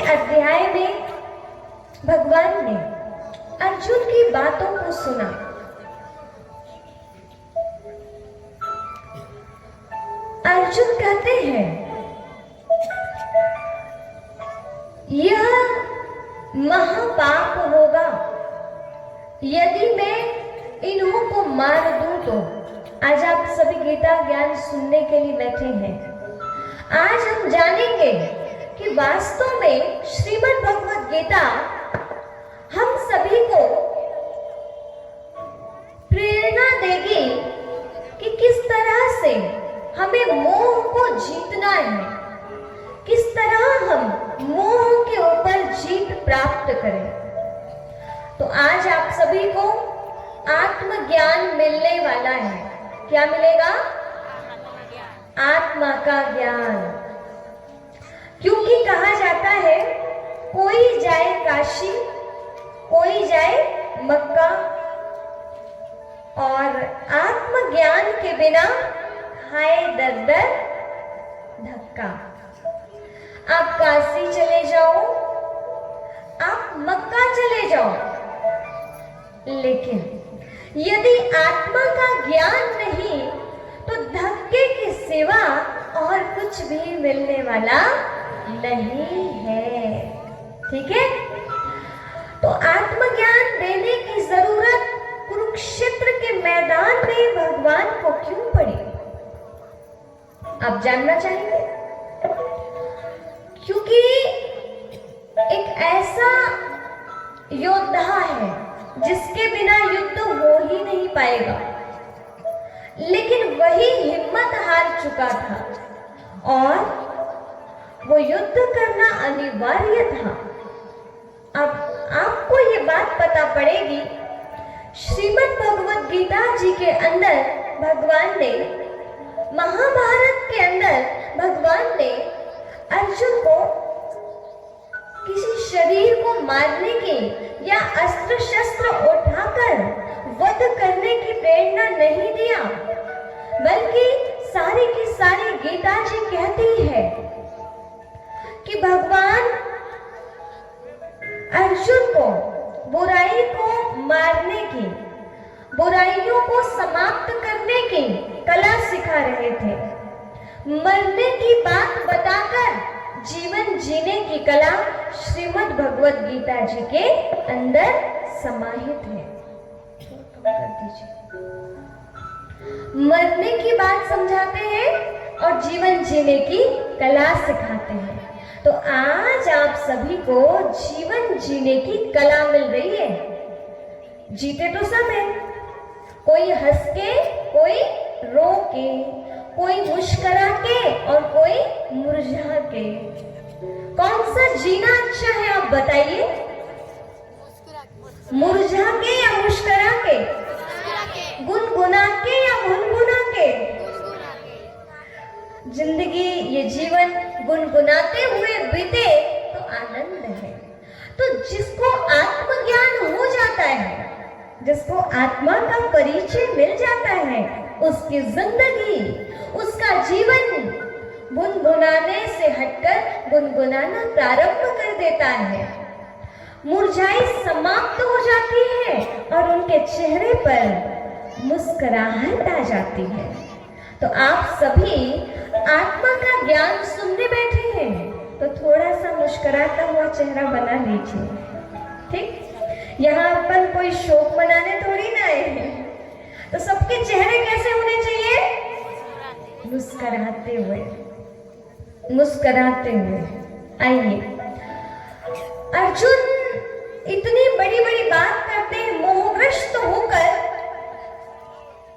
अध्याय में भगवान ने अर्जुन की बातों को सुना। अर्जुन कहते हैं, यह महापाप होगा यदि मैं इन्हों को मार दूं तो। आज आप सभी गीता ज्ञान सुनने के लिए बैठे हैं। आज हम जानेंगे कि वास्तव में श्रीमद् भगवद गीता हम सभी को प्रेरणा देगी कि किस तरह से हमें मोह को जीतना है, किस तरह हम मोह के ऊपर जीत प्राप्त करें। तो आज आप सभी को आत्मज्ञान मिलने वाला है। क्या मिलेगा? आत्मा का ज्ञान। क्योंकि कहा जाता है, कोई जाए काशी, कोई जाए मक्का, और आत्मज्ञान के बिना खाए दर दर धक्का। आप काशी चले जाओ, आप मक्का चले जाओ, लेकिन यदि आत्मा का ज्ञान नहीं तो धक्के की सिवा और कुछ भी मिलने वाला नहीं है। ठीक है? तो आत्मज्ञान देने की जरूरत कुरुक्षेत्र के मैदान में भगवान को क्यों पड़ी? आप जानना चाहेंगे? क्योंकि एक ऐसा योद्धा है जिसके बिना युद्ध हो ही नहीं पाएगा, लेकिन वही हिम्मत हार चुका था और वो युद्ध करना अनिवार्य था। अब आपको ये बात पता पड़ेगी, श्रीमद् भगवद गीता जी के अंदर भगवान ने, महाभारत के अंदर भगवान ने अर्जुन को किसी शरीर को मारने की या अस्त्र शस्त्र उठाकर वध करने की प्रेरणा नहीं दिया, बल्कि सारी की सारी गीता जी कहती है कि भगवान अर्जुन को बुराई को मारने की, बुराइयों को समाप्त करने की कला सिखा रहे थे। मरने की बात बताकर जीवन जीने की कला श्रीमद् भगवद गीता जी के अंदर समाहित है। कर दीजिए। मरने की बात समझाते हैं और जीवन जीने की कला सिखाते हैं। तो आज आप सभी को जीवन जीने की कला मिल रही है। जीते तो सब है, कोई हंस के, कोई रो के, कोई मुस्कुरा के और कोई मुरझा के। कौन सा जीना अच्छा है आप बताइए? मुरझा के या मुस्कुरा के? गुनगुना के या गुनगुना के? जिंदगी, ये जीवन गुनगुनाते हुए बीते तो आनंद है। तो जिसको आत्मज्ञान हो जाता है, जिसको आत्मा का परिचय मिल जाता है, उसकी जिंदगी, उसका जीवन गुनगुनाने से हटकर गुनगुनाना प्रारंभ कर देता है। मुरझाई समाप्त हो जाती है और उनके चेहरे पर मुस्कुराहट आ जाती है। तो आप सभी आत्मा का ज्ञान सुनने बैठे हैं, तो थोड़ा सा मुस्कुराता हुआ चेहरा बना लीजिए। ठीक? यहाँ अपन कोई शोक मनाने थोड़ी ना आए हैं। तो सबके चेहरे कैसे होने चाहिए? मुस्कुराते हुए, मुस्कुराते हुए। आइए, अर्जुन इतनी बड़ी बड़ी बात करते हैं, मोहग्रस्त होकर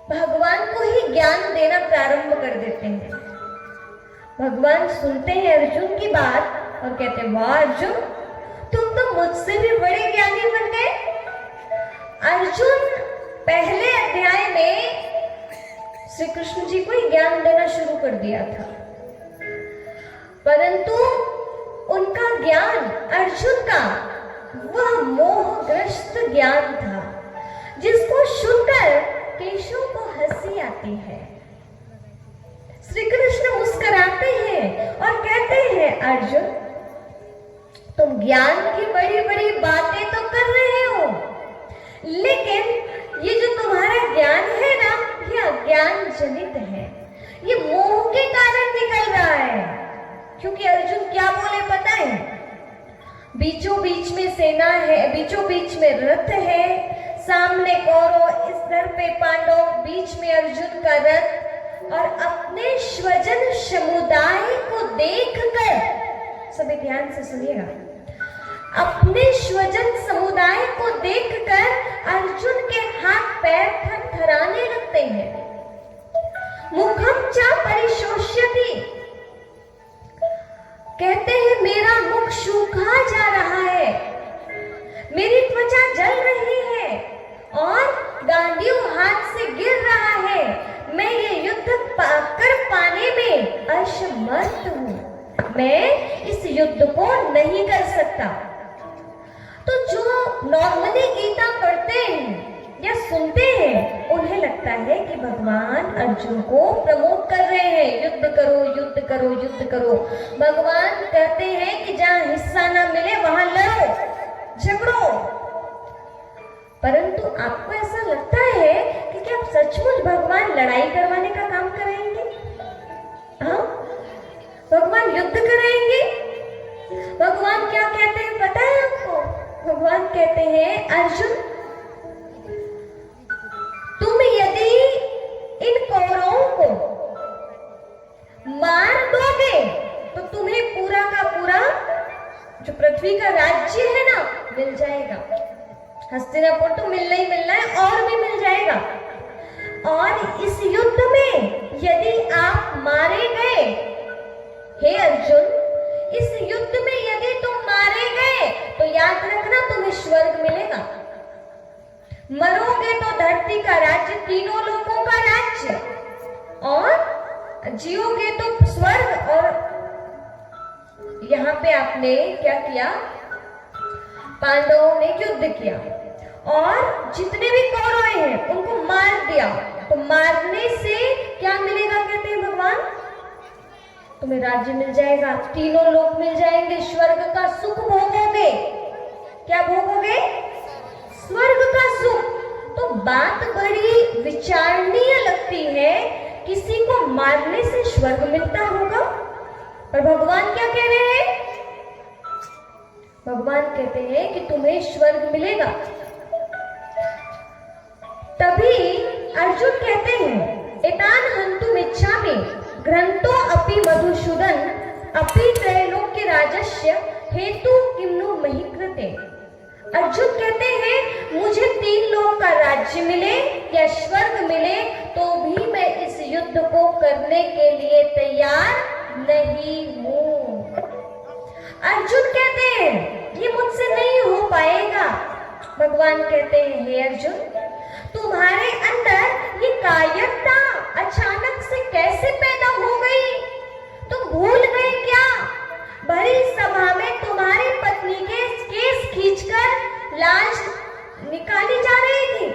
भगवान को ही ज्ञान देना प्रारंभ कर देते हैं। भगवान सुनते हैं अर्जुन की बात और कहते हैं, वाह अर्जुन, तुम तो मुझसे भी बड़े ज्ञानी बन गए। अर्जुन पहले अध्याय में श्री कृष्ण जी को ही ज्ञान देना शुरू कर दिया था, परंतु उनका ज्ञान, अर्जुन का वह मोहग्रस्त ज्ञान था जिसको सुनकर केशव को हंसी आती है। श्री कृष्ण मुस्कुराते हैं और कहते हैं, अर्जुन, तुम ज्ञान की बड़ी बड़ी बातें तो कर रहे हो, लेकिन ये जो तुम्हारा ज्ञान है ना, ये अज्ञान जनित है, ये मोह के कारण निकल रहा है। क्योंकि अर्जुन क्या बोले पता है? बीचों बीच में सेना है, बीचों बीच में रथ है, सामने कौरव, इस दर पे पांडव, बीच में अर्जुन का रथ, और अपने स्वजन समुदाय को देखकर, सभी ध्यान से सुनिएगा, अपने स्वजन समुदाय को देखकर अर्जुन के हाथ पैर थरथराने लगते हैं। मुखम च परिशोष्यति, कहते हैं मेरा मुख सूखा जा रहा है, मेरी त्वचा जल रही है और गांडीव हाथ से गिर रहा है, मैं ये युद्ध कर पाने में असमर्थ हूं, मैं इस युद्ध को नहीं कर सकता। तो जो नॉर्मली गीता पढ़ते हैं या सुनते हैं, उन्हें लगता है कि भगवान अर्जुन को प्रमोट कर रहे हैं, युद्ध करो युद्ध करो युद्ध करो। भगवान कहते हैं कि जहां हिस्सा ना मिले वहां लड़ो झगड़ो। परंतु आपको ऐसा लगता है कि क्या सचमुच भगवान लड़ाई करवाने का काम कराएंगे? हाँ, भगवान युद्ध कराएंगे? भगवान क्या कहते हैं पता है आपको? भगवान कहते हैं अर्जुन, तुम यदि इन कौरवों को मार दोगे तो तुम्हें पूरा का पूरा जो पृथ्वी का राज्य है ना, मिल जाएगा। हस्तिनापुर तो मिलना ही मिलना है, और भी मिल जाएगा। और इस युद्ध में यदि आप मारे गए, हे अर्जुन, इस युद्ध में यदि तुम मारे गए तो याद रखना तुम्हें स्वर्ग मिलेगा। मरोगे तो धरती का राज्य, तीनों लोगों का राज्य, और जियोगे तो स्वर्ग। और यहाँ पे आपने क्या किया? पांडवों ने युद्ध किया और जितने भी कौरव हैं उनको मार दिया। तो मारने से क्या मिलेगा कहते हैं भगवान? तुम्हें राज्य मिल जाएगा, तीनों लोग मिल जाएंगे, स्वर्ग का सुख भोगोगे। क्या भोगोगे? स्वर्ग का सुख। तो बात बड़ी विचारणीय लगती है, किसी को मारने से स्वर्ग मिलता होगा, पर भगवान क्या कह रहे हैं? भगवान कहते हैं कि तुम्हें स्वर्ग मिलेगा। तभी अर्जुन कहते हैं, एतान हन्तुम इच्छामि ग्रंथो अपि मधुसूदन अपि त्रैलोक्य राजस्य हेतु किम्नु महि कृते। अर्जुन कहते हैं मुझे 3 लोक का राज्य मिले या स्वर्ग मिले तो भी मैं इस युद्ध को करने के लिए तैयार नहीं हूं। अर्जुन कहते हैं ये मुझसे नहीं हो पाएगा। भगवान कहते हैं हे अर्जुन, तुम्हारे अंदर ये कायरता अचानक से कैसे पैदा हो गई? तुम भूल गए क्या? भरी सभा में तुम्हारी पत्नी के केस खींचकर लाज निकाली जा रही थी,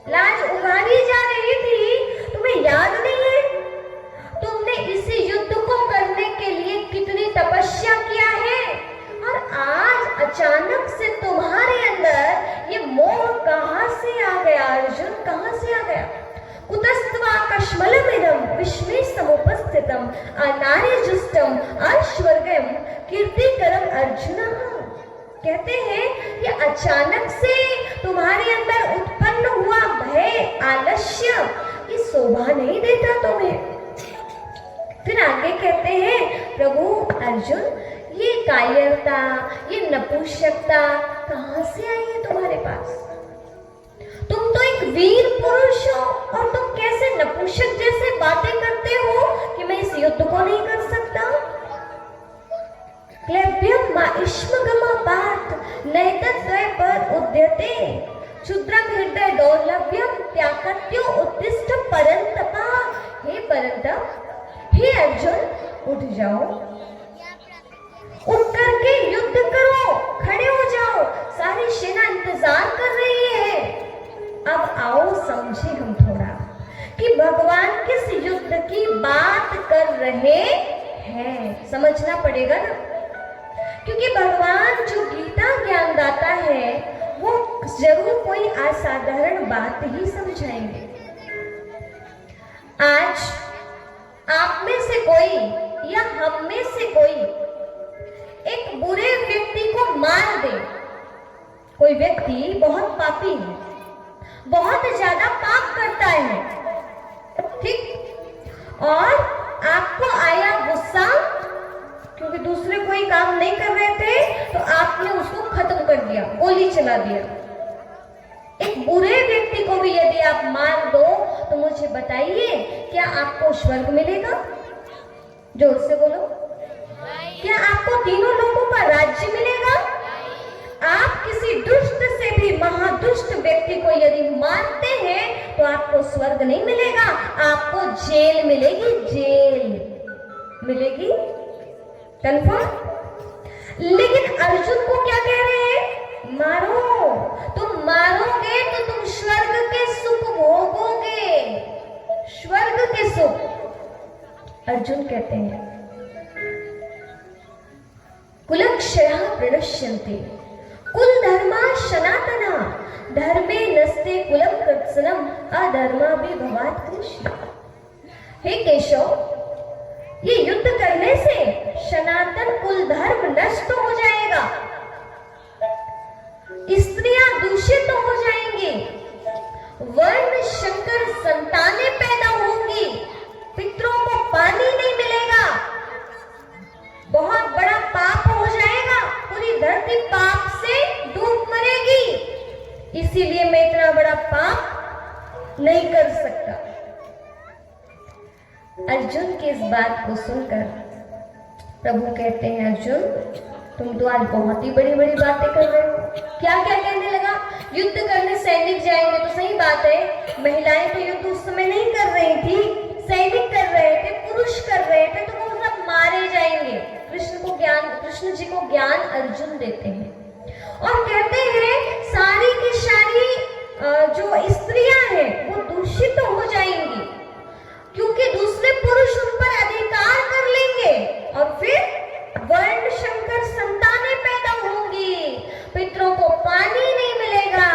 लाज उगारी जा रही थी, तुम्हें याद नहीं है? तुमने इसी युद्ध को करने के लिए कितनी तपस्या किया है, और आज अचानक से तुम्हारे अंदर ये मोह कहां से आ गया? अर्जुन कहां से आ गया? कुतस्त्वाकश्मलमिदं विश्वे समुपस्थितम् अनार्यजुष्टम् अस्वर्गम् कीर्तिकरम् अर्जुन। कहते हैं कि अचानक से तुम्हारे अंदर उत्पन्न हुआ भय, आलस्य, ये शोभा नहीं देता तुम्हें। फिर आगे कहते हैं प्रभु अर्जुन, ये कायरता, ये नपुंसकता कहां से आई है तुम्हारे पास? तुम तो एक वीर पुरुष हो और तुम कैसे नपुंसक जैसे बातें करते हो कि मैं इस युद्ध को नहीं कर सकता? क्लैब्यम माष्मगमा पार्थ नैतद्वय पर उद्यते क्षुद्रम हृदय दौर्लभ्यम त्यागत्यो उत्तिष्ठ परंतपा। हे परंतप, हे अर्जुन, उठ जाओ, उठ करके युद्ध करो, खड़े हो जाओ, सारी सेना इंतजार कर रही है। अब आओ समझे हम थोड़ा कि भगवान किस युद्ध की बात कर रहे हैं। समझना पड़ेगा ना क्योंकि भगवान जो गीता ज्ञान दाता है वो जरूर कोई असाधारण बात ही समझाएंगे। आज आप में से कोई या हम में से कोई एक बुरे व्यक्ति को मार दे। कोई व्यक्ति बहुत पापी है, बहुत ज्यादा पाप करता है, ठीक, और आपको आया गुस्सा क्योंकि दूसरे कोई काम नहीं कर रहे थे तो आपने उसको खत्म कर दिया, गोली चला दिया। एक बुरे व्यक्ति को भी यदि आप मार दो तो मुझे बताइए, क्या आपको स्वर्ग मिलेगा? जोर से बोलो। क्या आपको तीनों लोगों का राज्य मिलेगा? आप किसी दुष्ट से भी महादुष्ट व्यक्ति को यदि मारते हैं तो आपको स्वर्ग नहीं मिलेगा, आपको जेल मिलेगी, जेल मिलेगी, कंफर्म। लेकिन अर्जुन को क्या कह रहे हैं? मारो। तुम मारोगे तो तुम स्वर्ग के सुख भोगोगे, स्वर्ग के सुख। अर्जुन कहते हैं कुलक्षयः प्रणश्यन्ति कुल धर्मा सनातना धर्मे नस्ते कुलम कृत्सनम अधर्माभि भवात् कृष्ण। हे केशव, ये युद्ध करने से सनातन कुल धर्म नष्ट हो जाएगा, स्त्रियां दूषित हो जाएंगी, वर्ण शंकर संतानें पैदा होंगी, पितरों को पानी नहीं मिलेगा, बहुत बड़ा पाप हो जाएगा, पूरी धरती पाप से डूब मरेगी। इसीलिए मैं इतना बड़ा पाप नहीं कर सकता। अर्जुन की इस बात को सुनकर प्रभु कहते हैं, अर्जुन तुम तो आज बहुत ही बड़ी बड़ी बातें कर रहे हो। क्या क्या कहने लगा? युद्ध करने सैनिक जाएंगे तो सही बात है, महिलाएं तो युद्ध उस समय नहीं कर रही थी, सैनिक कर रहे थे, पुरुष कर रहे थे, तो वो सब मारे जाएंगे। कृष्ण जी को ज्ञान अर्जुन देते हैं और कहते हैं सारी की सारी जो स्त्रियां हैं वो दूषित हो जाएंगी, क्योंकि दूसरे पुरुष उन पर अधिकार कर लेंगे और फिर वर्ण शंकर संतानें पैदा होंगी, पितरों को पानी नहीं मिलेगा,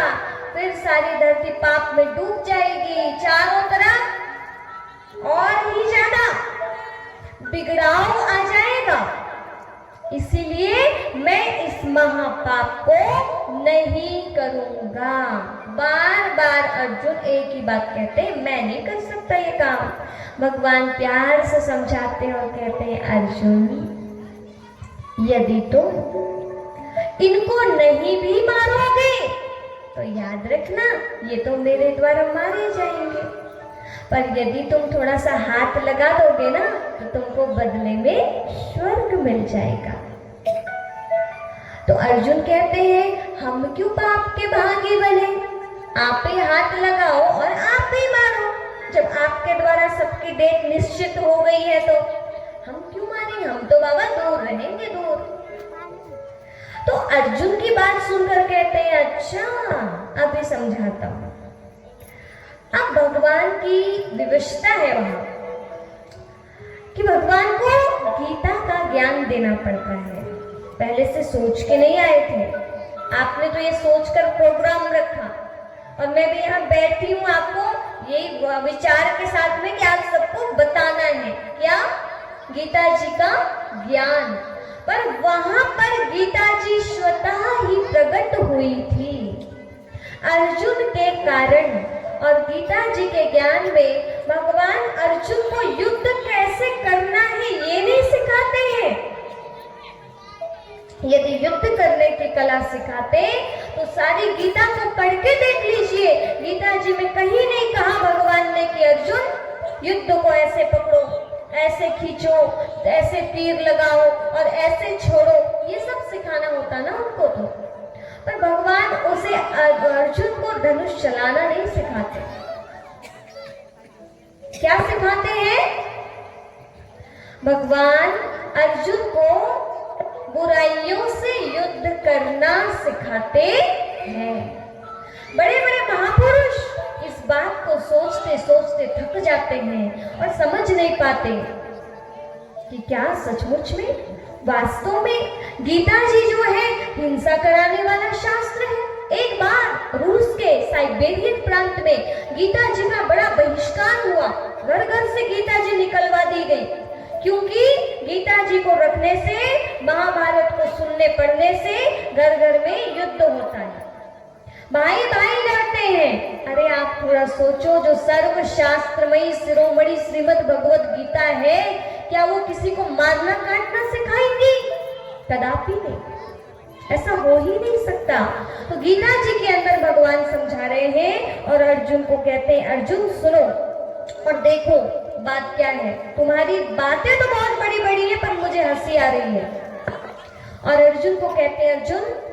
फिर सारी धरती पाप में डूब जाएगी, चारों तरफ और ही ज्यादा बिगड़ाव आ जाएगा। इसीलिए मैं इस महापाप को नहीं करूंगा। बार बार अर्जुन एक ही बात कहते हैं, मैं नहीं कर सकता ये काम। भगवान प्यार से समझाते हैं और कहते हैं, अर्जुन यदि तुम इनको नहीं भी मारोगे तो याद रखना ये तो मेरे द्वारा मारे जाएंगे, पर यदि तुम थोड़ा सा हाथ लगा दोगे ना तो तुमको बदले में स्वर्ग मिल जाएगा। तो अर्जुन कहते हैं, हम क्यों पाप के भागी बने? आप ही हाथ लगाओ और आप ही मारो। जब आपके द्वारा सबकी डेट निश्चित हो गई है तो हम क्यों मारेंगे? हम तो बाबा दूर रहेंगे, दूर। तो अर्जुन की बात सुनकर कहते हैं, अच्छा अभी समझाता हूं। अब भगवान की विवशता है वहां कि भगवान को गीता का ज्ञान देना पड़ता है। पहले से सोच के नहीं आए थे, आपने तो ये सोचकर प्रोग्राम रखा और मैं भी यहाँ बैठी हूँ आपको यही विचार के साथ में कि आप सबको बताना है क्या? गीता जी का ज्ञान। पर वहां पर गीता जी स्वतः ही प्रकट हुई थी अर्जुन के कारण, और गीता जी के ज्ञान में भगवान अर्जुन को युद्ध कैसे करना है ये नहीं सिखाते हैं। यदि युद्ध करने की कला सिखाते तो सारी गीता को पढ़ के देख लीजिए, गीता जी में कहीं नहीं कहा भगवान ने कि अर्जुन युद्ध को ऐसे पकड़ो, ऐसे खींचो, ऐसे तीर लगाओ और ऐसे छोड़ो, ये सब सिखाना होता ना उनको। तो पर भगवान उसे अर्जुन को धनुष चलाना नहीं सिखाते। क्या सिखाते हैं? भगवान अर्जुन को बुराइयों से युद्ध करना सिखाते हैं। बड़े बड़े महापुरुष इस बात को सोचते सोचते थक जाते हैं और समझ नहीं पाते कि क्या सचमुच में वास्तव में गीता जी जो है हिंसा कराने वाला शास्त्र है। एक बार रूस के साइबेरियन प्रांत में गीता जी का बड़ा बहिष्कार हुआ, घर घर से गीता जी निकलवा दी गई, क्योंकि गीता जी को रखने से, महाभारत को सुनने पढ़ने से घर घर में युद्ध होता है, भाई भाई लड़ते हैं। अरे आप थोड़ा सोचो, जो सर्व शास्त्रमयी शिरोमणि श्रीमद् भगवत गीता है, क्या वो किसी को मारना काटना सिखाएंगी? कदापि नहीं, ऐसा हो ही नहीं सकता। तो गीता जी के अंदर भगवान समझा रहे हैं और अर्जुन को कहते हैं, अर्जुन सुनो और देखो बात क्या है। तुम्हारी बातें तो बहुत बड़ी बड़ी है, पर मुझे हंसी आ रही है। और अर्जुन को कहते हैं, अर्जुन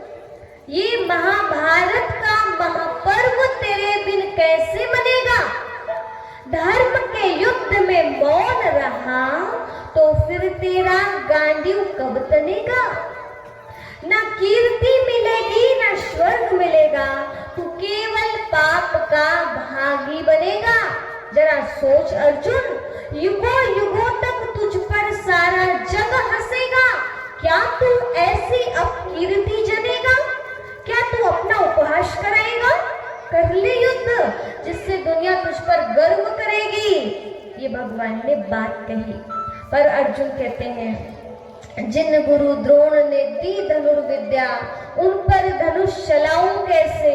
ये महाभारत का महापर्व तेरे बिन कैसे बनेगा? धर्म के युद्ध में मौन रहा तो फिर तेरा गांडीव कब तनेगा? ना कीर्ति मिलेगी ना स्वर्ग मिलेगा, तू केवल पाप का भागी बनेगा। जरा सोच अर्जुन, युगों युगों तक तुझ पर सारा जग हंसेगा, क्या तू ऐसी अपकीर्ति जनेगा? क्या तू अपना उपहास कराएगा? कर ले युद्ध, जिससे दुनिया तुझ पर गर्व करेगी। ये भगवान ने बात कही। पर अर्जुन कहते हैं, जिन गुरु द्रोण ने दी धनुर्विद्या, उन पर धनुष चलाऊं कैसे?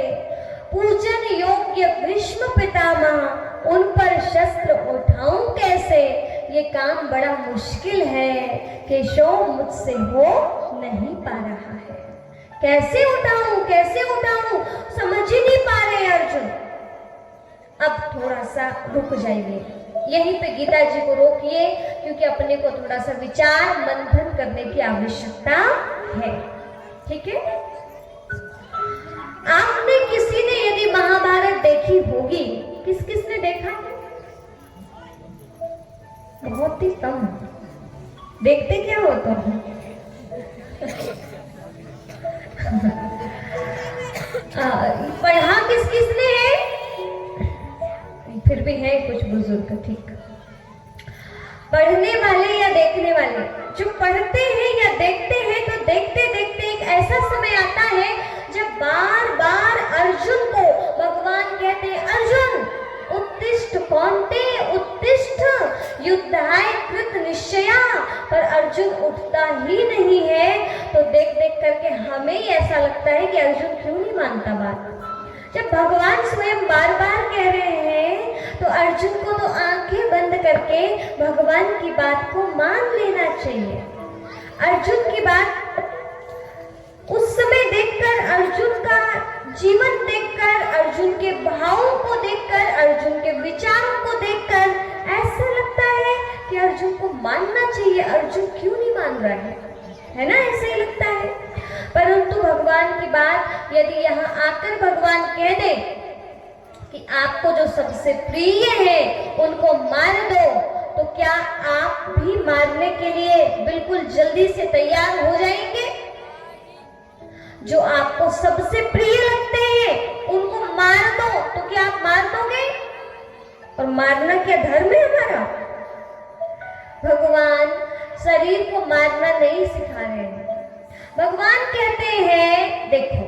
पूजन योग्य भीष्म पितामह, उन पर शस्त्र उठाऊं कैसे? ये काम बड़ा मुश्किल है, केशव मुझसे हो नहीं पा रहा है। कैसे उठाऊं, कैसे उठाऊं, समझ ही नहीं पा रहे अर्जुन। अब थोड़ा सा रुक जाइए, यहीं पे गीता जी को रोकिए, क्योंकि अपने को थोड़ा सा विचार मंथन करने की आवश्यकता है। ठीक है, आपने किसी ने यदि महाभारत देखी होगी, किस किस ने देखा? बहुत ही कम। देखते क्या होता है? पढ़ा किस किस ने है? फिर भी है कुछ बुजुर्ग, ठीक। पढ़ने वाले या देखने वाले, जो पढ़ते हैं या देखते हैं, तो देखते देखते एक ऐसा समय आता है जब बार बार अर्जुन को भगवान कहते हैं, अर्जुन उत्तिष्ठ कौन्ते उत्तिष्ठ युद्धाय कृत निश्चया, पर अर्जुन उठता ही नहीं है। तो देख देख करके हमें ही ऐसा लगता है कि अर्जुन क्यों नहीं मानता बात। जब भगवान स्वयं बार बार कह रहे हैं, तो अर्जुन को तो आंखें बंद करके भगवान की बात को मान लेना चाहिए। अर्जुन की बात उस समय देखकर, अर्जुन का जीवन देखकर, अर्जुन के भावों को देखकर, अर्जुन के विचारों को देखकर ऐसा लगता है कि अर्जुन को मानना चाहिए। अर्जुन क्यों नहीं मान रहा है ना? ऐसे ही लगता है। परंतु भगवान की बात यदि यहाँ आकर भगवान कह दे कि आपको जो सबसे प्रिय है उनको मार दो, तो क्या आप भी मारने के लिए बिल्कुल जल्दी से तैयार हो जाएंगे? जो आपको सबसे प्रिय लगते हैं उनको मार दो, तो क्या आप मार दोगे? और मारना क्या धर्म है हमारा? भगवान शरीर को मारना नहीं सिखा रहे हैं। भगवान कहते हैं, देखो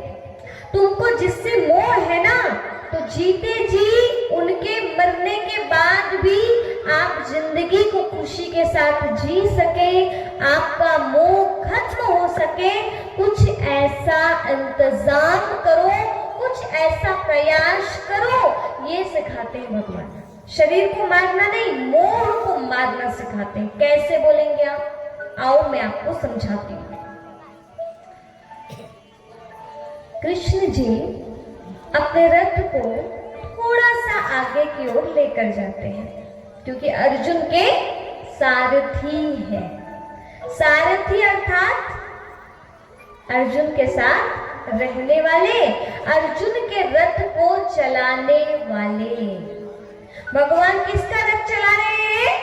तुमको जिससे मोह है ना, तो जीते जी उनके मरने के बाद भी आप जिंदगी को खुशी के साथ जी सके, आपका मोह खत्म हो सके, कुछ ऐसा इंतजाम करो, कुछ ऐसा प्रयास करो, ये सिखाते हैं भगवान। शरीर को मारना नहीं, मोह को मारना सिखाते हैं। कैसे बोलेंगे आप? आओ मैं आपको समझाती हूँ। कृष्ण जी अपने रथ को थोड़ा सा आगे की ओर लेकर जाते हैं, क्योंकि अर्जुन के सारथी है। सारथी अर्थात अर्जुन के साथ रहने वाले, अर्जुन के रथ को चलाने वाले। भगवान किसका रथ चला रहे हैं?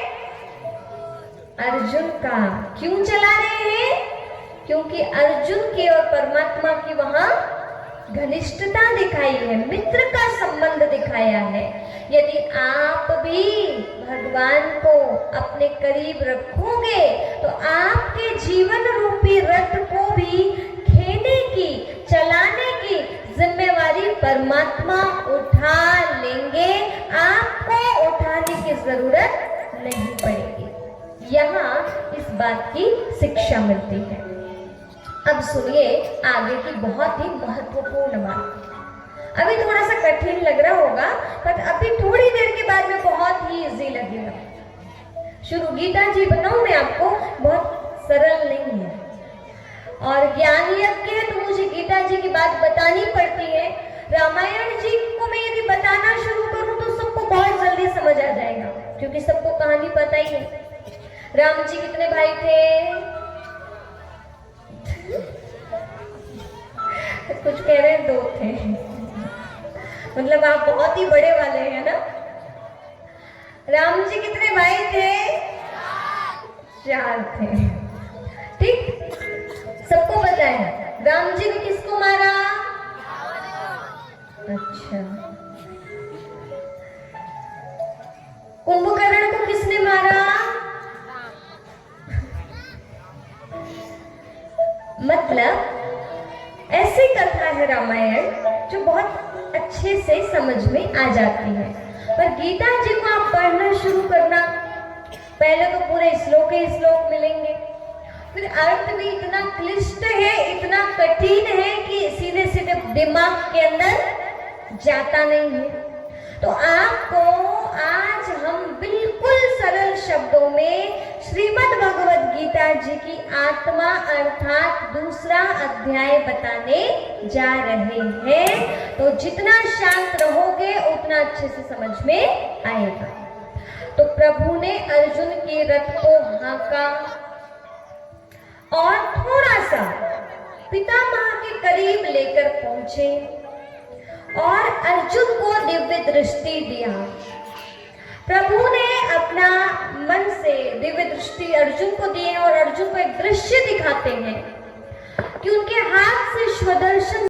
अर्जुन का। क्यों चला रहे हैं? क्योंकि अर्जुन की और परमात्मा की वहां घनिष्ठता दिखाई है, मित्र का संबंध दिखाया है। यदि आप भी भगवान को अपने करीब रखोगे, तो आपके जीवन रूपी रथ को भी खेने की, चलाने की जिम्मेवारी परमात्मा उठा लेंगे, आपको उठाने की जरूरत नहीं पड़ेगी। यहाँ इस बात की शिक्षा मिलती है। अब सुनिए आगे की बहुत ही महत्वपूर्ण बात। अभी थोड़ा सा कठिन लग रहा होगा, पर अभी थोड़ी देर के बाद में बहुत ही इजी लगेगा। शुरू गीता जी बताऊं मैं आपको, बहुत सरल नहीं है और ज्ञान यज्ञ है, तो मुझे गीता जी की बात बतानी पड़ती है। रामायण जी को मैं यदि बताना शुरू करूं तो सबको बहुत जल्दी समझ आ जाएगा, क्योंकि सबको कहानी पता ही है। राम जी कितने भाई थे? कुछ कह रहे हैं 2 थे, मतलब आप बहुत ही बड़े वाले हैं ना। राम जी कितने भाई थे? 4 थे। ठीक, सबको पता है। राम जी ने किसको मारा? अच्छा। कुंभकर्ण को किसने मारा? मतलब ऐसी कथा है रामायण जो बहुत अच्छे से समझ में आ जाती है। पर गीता जी को आप पढ़ना शुरू करना, पहले तो पूरे श्लोक ही श्लोक मिलेंगे, फिर अर्थ भी इतना क्लिष्ट है, इतना कठिन है कि सीधे सीधे दिमाग के अंदर जाता नहीं है। तो आपको आज हम बिल्कुल सरल शब्दों में श्रीमद् भगवद गीता जी की आत्मा अर्थात 2रा अध्याय बताने जा रहे हैं। तो जितना शांत रहोगे उतना अच्छे से समझ में आएगा। तो प्रभु ने अर्जुन के रथ को हाँका और थोड़ा सा पितामह के करीब लेकर पहुंचे और अर्जुन को दिव्य दृष्टि दिया। प्रभु ने अपना मन से दिव्य दृष्टि अर्जुन को दी और अर्जुन को एक दृश्य दिखाते हैं कि उनके हाथ से स्वदर्शन